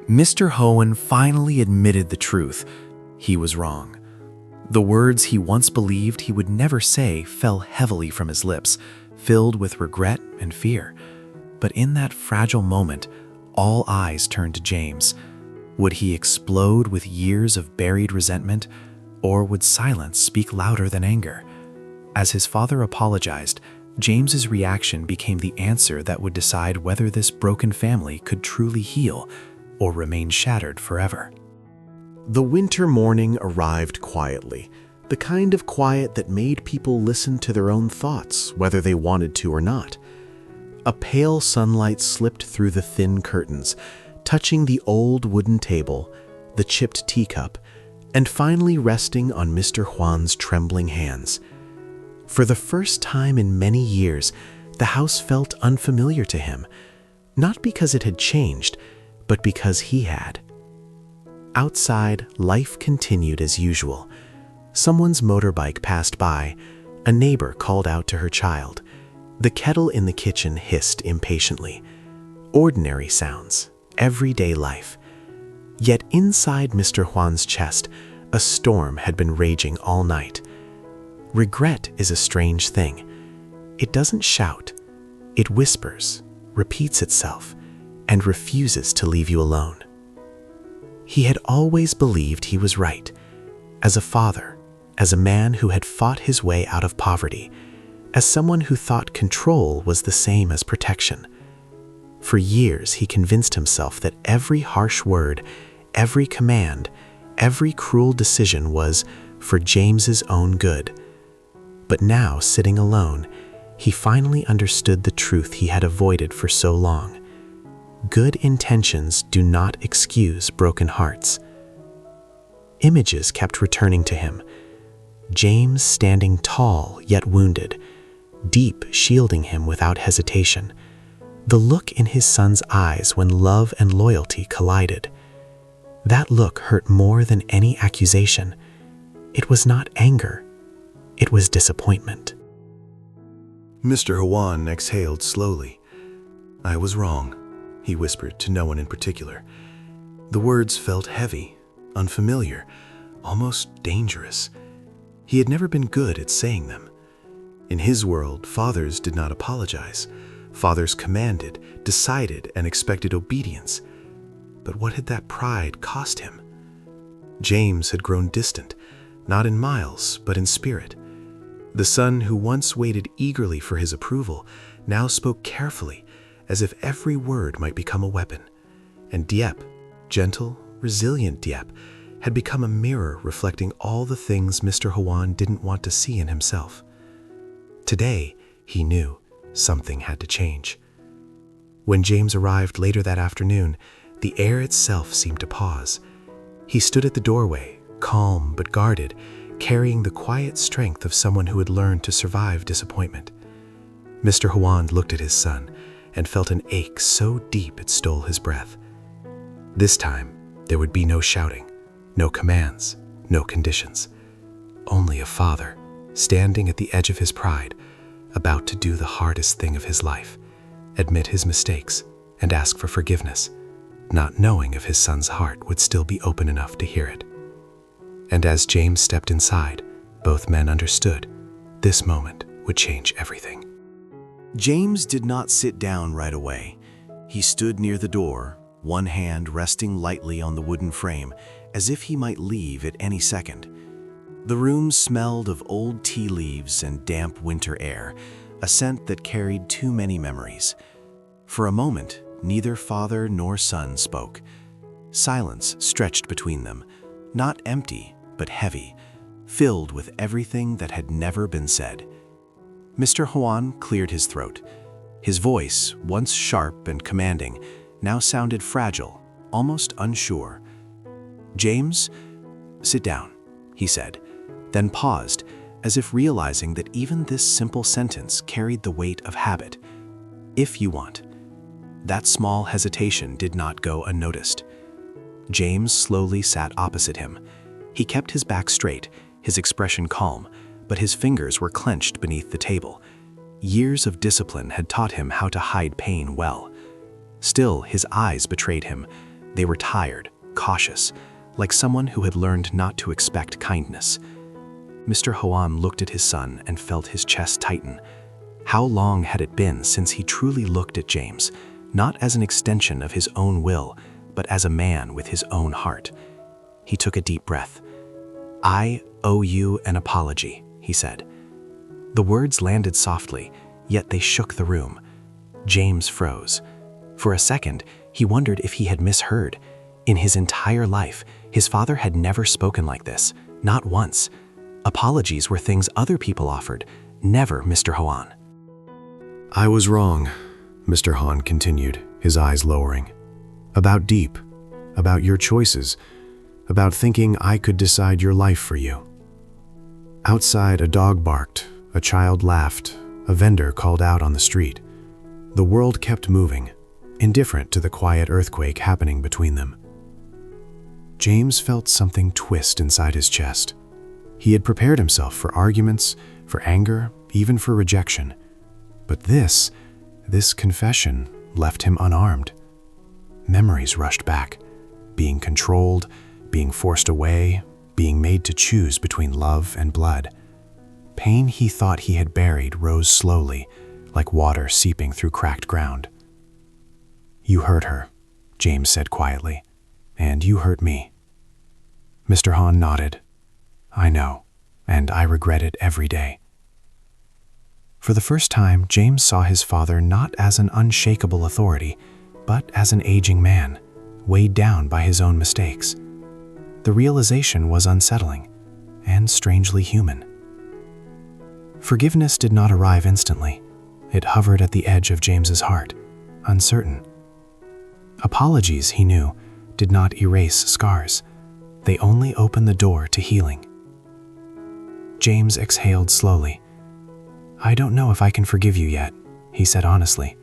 Mr. Hoan finally admitted the truth. He was wrong. The words he once believed he would never say fell heavily from his lips, filled with regret and fear. But in that fragile moment, all eyes turned to James. Would he explode with years of buried resentment, or would silence speak louder than anger? As his father apologized, James's reaction became the answer that would decide whether this broken family could truly heal or remain shattered forever. The winter morning arrived quietly, the kind of quiet that made people listen to their own thoughts, whether they wanted to or not. A pale sunlight slipped through the thin curtains, touching the old wooden table, the chipped teacup, and finally resting on Mr. Hoan's trembling hands. For the first time in many years, the house felt unfamiliar to him, not because it had changed, but because he had. Outside, life continued as usual. Someone's motorbike passed by, a neighbor called out to her child. The kettle in the kitchen hissed impatiently. Ordinary sounds, everyday life. Yet inside Mr. Hoan's chest, a storm had been raging all night. Regret is a strange thing. It doesn't shout. It whispers, repeats itself, and refuses to leave you alone. He had always believed he was right, as a father, as a man who had fought his way out of poverty, as someone who thought control was the same as protection. For years he convinced himself that every harsh word, every command, every cruel decision was for James's own good. But now, sitting alone, he finally understood the truth he had avoided for so long. Good intentions do not excuse broken hearts. Images kept returning to him. James standing tall yet wounded, deep shielding him without hesitation. The look in his son's eyes when love and loyalty collided. That look hurt more than any accusation. It was not anger. It was disappointment. Mr. Hoan exhaled slowly. "I was wrong," he whispered to no one in particular. The words felt heavy, unfamiliar, almost dangerous. He had never been good at saying them. In his world, fathers did not apologize. Fathers commanded, decided, and expected obedience. But what had that pride cost him? James had grown distant, not in miles, but in spirit. The son who once waited eagerly for his approval now spoke carefully, as if every word might become a weapon. And Dieppe, gentle, resilient Dieppe, had become a mirror reflecting all the things Mr. Hoan didn't want to see in himself. Today, he knew something had to change. When James arrived later that afternoon, the air itself seemed to pause. He stood at the doorway, calm but guarded, carrying the quiet strength of someone who had learned to survive disappointment. Mr. Hoan looked at his son and felt an ache so deep it stole his breath. This time, there would be no shouting, no commands, no conditions. Only a father, standing at the edge of his pride, about to do the hardest thing of his life, admit his mistakes and ask for forgiveness, not knowing if his son's heart would still be open enough to hear it. And as James stepped inside, both men understood this moment would change everything. James did not sit down right away. He stood near the door, one hand resting lightly on the wooden frame, as if he might leave at any second. The room smelled of old tea leaves and damp winter air, a scent that carried too many memories. For a moment, neither father nor son spoke. Silence stretched between them, not empty, but heavy, filled with everything that had never been said. Mr. Hoan cleared his throat. His voice, once sharp and commanding, now sounded fragile, almost unsure. "James, sit down," he said, then paused, as if realizing that even this simple sentence carried the weight of habit. "If you want." That small hesitation did not go unnoticed. James slowly sat opposite him. He kept his back straight, his expression calm, but his fingers were clenched beneath the table. Years of discipline had taught him how to hide pain well. Still, his eyes betrayed him, They were tired, cautious, like someone who had learned not to expect kindness. Mr. Hoan looked at his son and felt his chest tighten. How long had it been since he truly looked at James, not as an extension of his own will, but as a man with his own heart? He took a deep breath. "I owe you an apology," he said. The words landed softly, yet they shook the room. James froze. For a second, he wondered if he had misheard. In his entire life, his father had never spoken like this, not once. Apologies were things other people offered, never Mr. Hoan. "I was wrong," Mr. Hoan continued, his eyes lowering. "About Deep, about your choices, about thinking I could decide your life for you." Outside, a dog barked, a child laughed, a vendor called out on the street. The world kept moving, indifferent to the quiet earthquake happening between them. James felt something twist inside his chest. He had prepared himself for arguments, for anger, even for rejection. But this confession left him unarmed. Memories rushed back, being controlled, being forced away, being made to choose between love and blood. Pain he thought he had buried rose slowly, like water seeping through cracked ground. "You hurt her," James said quietly, "and you hurt me." Mr. Hoan nodded. "I know, and I regret it every day." For the first time, James saw his father not as an unshakable authority, but as an aging man, weighed down by his own mistakes. The realization was unsettling and strangely human. Forgiveness did not arrive instantly. It hovered at the edge of James's heart, uncertain. Apologies, he knew, did not erase scars. They only opened the door to healing. James exhaled slowly. "I don't know if I can forgive you yet," he said honestly,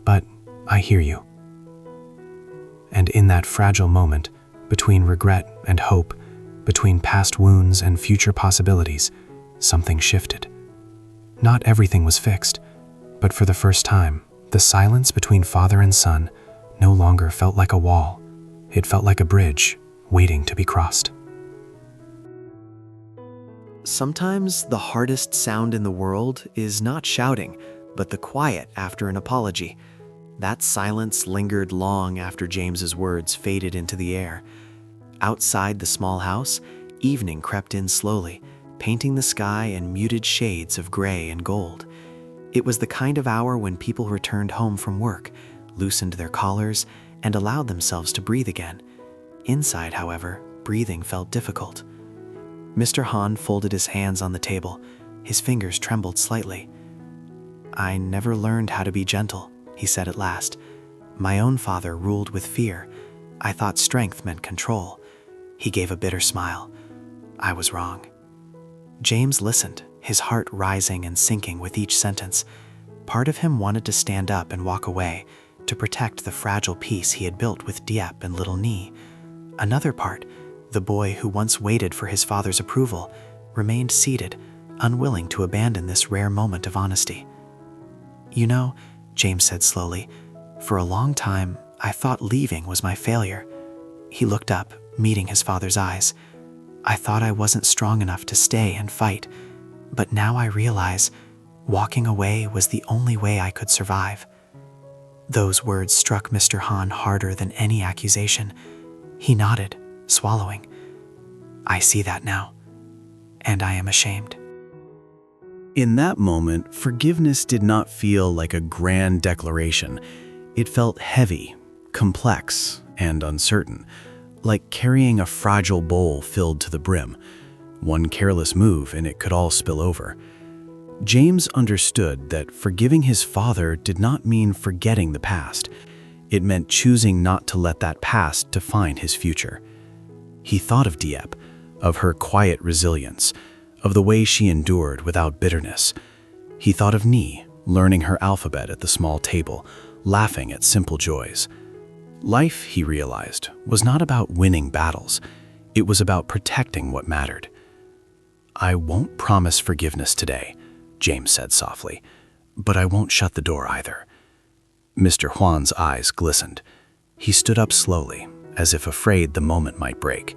"but I hear you." And in that fragile moment, between regret and hope, between past wounds and future possibilities, something shifted. Not everything was fixed, but for the first time, the silence between father and son no longer felt like a wall. It felt like a bridge waiting to be crossed. Sometimes the hardest sound in the world is not shouting, but the quiet after an apology. That silence lingered long after James's words faded into the air. Outside the small house, evening crept in slowly, painting the sky in muted shades of gray and gold. It was the kind of hour when people returned home from work, loosened their collars, and allowed themselves to breathe again. Inside, however, breathing felt difficult. Mr. Hoan folded his hands on the table. His fingers trembled slightly. "I never learned how to be gentle," he said at last. "My own father ruled with fear. I thought strength meant control." He gave a bitter smile. "I was wrong." James listened, his heart rising and sinking with each sentence. Part of him wanted to stand up and walk away, to protect the fragile peace he had built with Dieppe and little Nee. Another part, the boy who once waited for his father's approval, remained seated, unwilling to abandon this rare moment of honesty. "You know," James said slowly, "for a long time, I thought leaving was my failure." He looked up, meeting his father's eyes. "I thought I wasn't strong enough to stay and fight, but now I realize walking away was the only way I could survive." Those words struck Mr. Hoan harder than any accusation. He nodded, swallowing. "I see that now, and I am ashamed." In that moment, forgiveness did not feel like a grand declaration. It felt heavy, complex, and uncertain, like carrying a fragile bowl filled to the brim. One careless move and it could all spill over. James understood that forgiving his father did not mean forgetting the past. It meant choosing not to let that past define his future. He thought of Dieppe, of her quiet resilience, of the way she endured without bitterness. He thought of Nee, learning her alphabet at the small table, laughing at simple joys. Life, he realized, was not about winning battles. It was about protecting what mattered. "I won't promise forgiveness today," James said softly, "but I won't shut the door either." Mr. Hoan's eyes glistened. He stood up slowly, as if afraid the moment might break.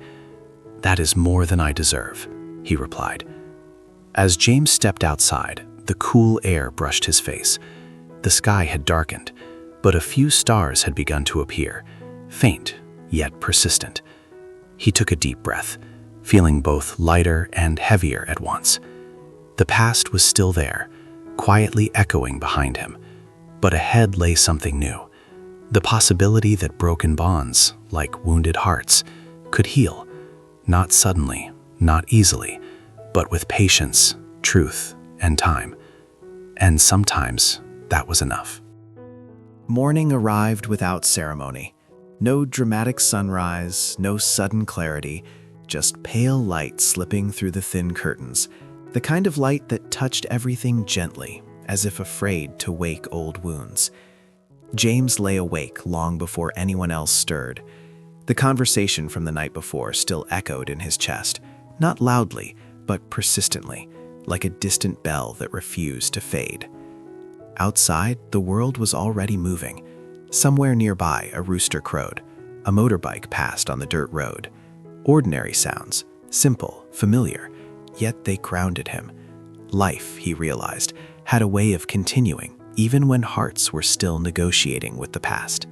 "That is more than I deserve," he replied. As James stepped outside, the cool air brushed his face. The sky had darkened, but a few stars had begun to appear, faint yet persistent. He took a deep breath, feeling both lighter and heavier at once. The past was still there, quietly echoing behind him, but ahead lay something new. The possibility that broken bonds, like wounded hearts, could heal, not suddenly, not easily, but with patience, truth, and time. And sometimes that was enough. Morning arrived without ceremony. No dramatic sunrise, no sudden clarity, just pale light slipping through the thin curtains, the kind of light that touched everything gently, as if afraid to wake old wounds. James lay awake long before anyone else stirred. The conversation from the night before still echoed in his chest, not loudly, but persistently, like a distant bell that refused to fade. Outside, the world was already moving. Somewhere nearby, a rooster crowed. A motorbike passed on the dirt road. Ordinary sounds, simple, familiar, yet they grounded him. Life, he realized, had a way of continuing, even when hearts were still negotiating with the past.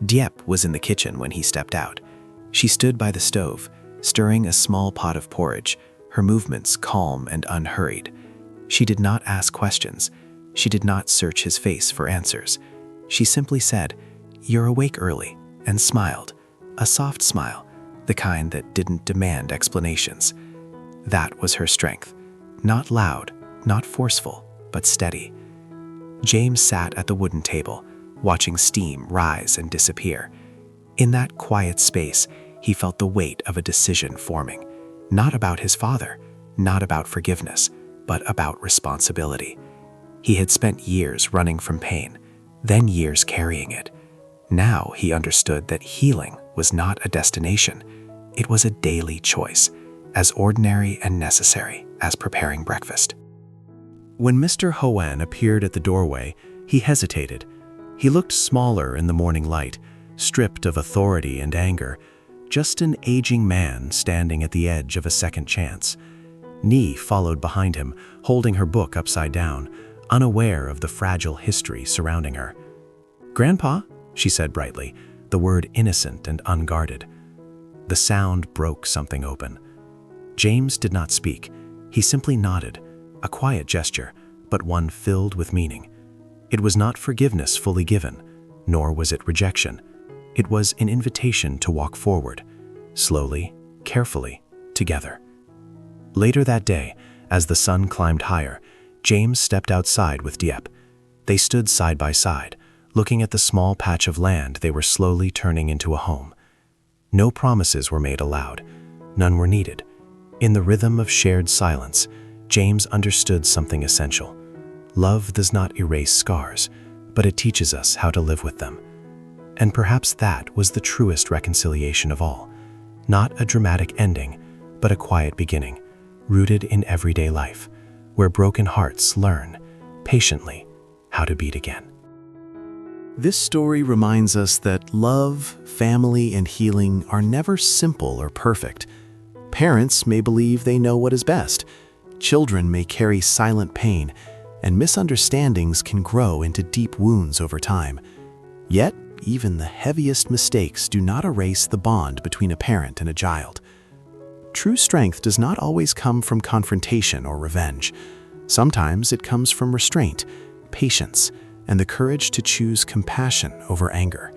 Dieppe was in the kitchen when he stepped out. She stood by the stove, stirring a small pot of porridge, her movements calm and unhurried. She did not ask questions. She did not search his face for answers. She simply said, "You're awake early," and smiled, a soft smile, the kind that didn't demand explanations. That was her strength, not loud, not forceful, but steady. James sat at the wooden table, watching steam rise and disappear. In that quiet space, he felt the weight of a decision forming, not about his father, not about forgiveness, but about responsibility. He had spent years running from pain, then years carrying it. Now he understood that healing was not a destination. It was a daily choice, as ordinary and necessary as preparing breakfast. When Mr. Hoan appeared at the doorway, he hesitated. He looked smaller in the morning light, stripped of authority and anger, just an aging man standing at the edge of a second chance. Nee followed behind him, holding her book upside down, unaware of the fragile history surrounding her. "Grandpa," she said brightly, the word innocent and unguarded. The sound broke something open. James did not speak. He simply nodded, a quiet gesture, but one filled with meaning. It was not forgiveness fully given, nor was it rejection. It was an invitation to walk forward, slowly, carefully, together. Later that day, as the sun climbed higher, James stepped outside with Dieppe. They stood side by side, looking at the small patch of land they were slowly turning into a home. No promises were made aloud. None were needed. In the rhythm of shared silence, James understood something essential. Love does not erase scars, but it teaches us how to live with them. And perhaps that was the truest reconciliation of all. Not a dramatic ending, but a quiet beginning, rooted in everyday life, where broken hearts learn, patiently, how to beat again. This story reminds us that love, family, and healing are never simple or perfect. Parents may believe they know what is best. Children may carry silent pain, and misunderstandings can grow into deep wounds over time. Yet, even the heaviest mistakes do not erase the bond between a parent and a child. True strength does not always come from confrontation or revenge. Sometimes it comes from restraint, patience, and the courage to choose compassion over anger.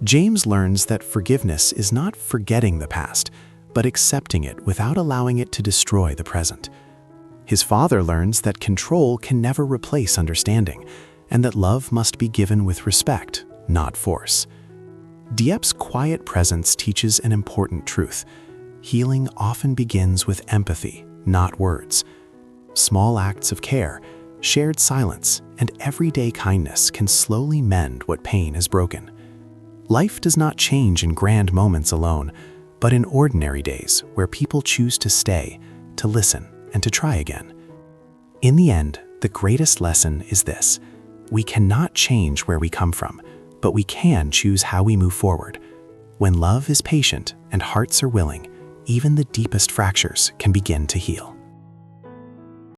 James learns that forgiveness is not forgetting the past, but accepting it without allowing it to destroy the present. His father learns that control can never replace understanding, and that love must be given with respect, not force. Dieppe's quiet presence teaches an important truth. Healing often begins with empathy, not words. Small acts of care, shared silence, and everyday kindness can slowly mend what pain has broken. Life does not change in grand moments alone, but in ordinary days where people choose to stay, to listen, and to try again. In the end, the greatest lesson is this: we cannot change where we come from, but we can choose how we move forward. When love is patient and hearts are willing, even the deepest fractures can begin to heal.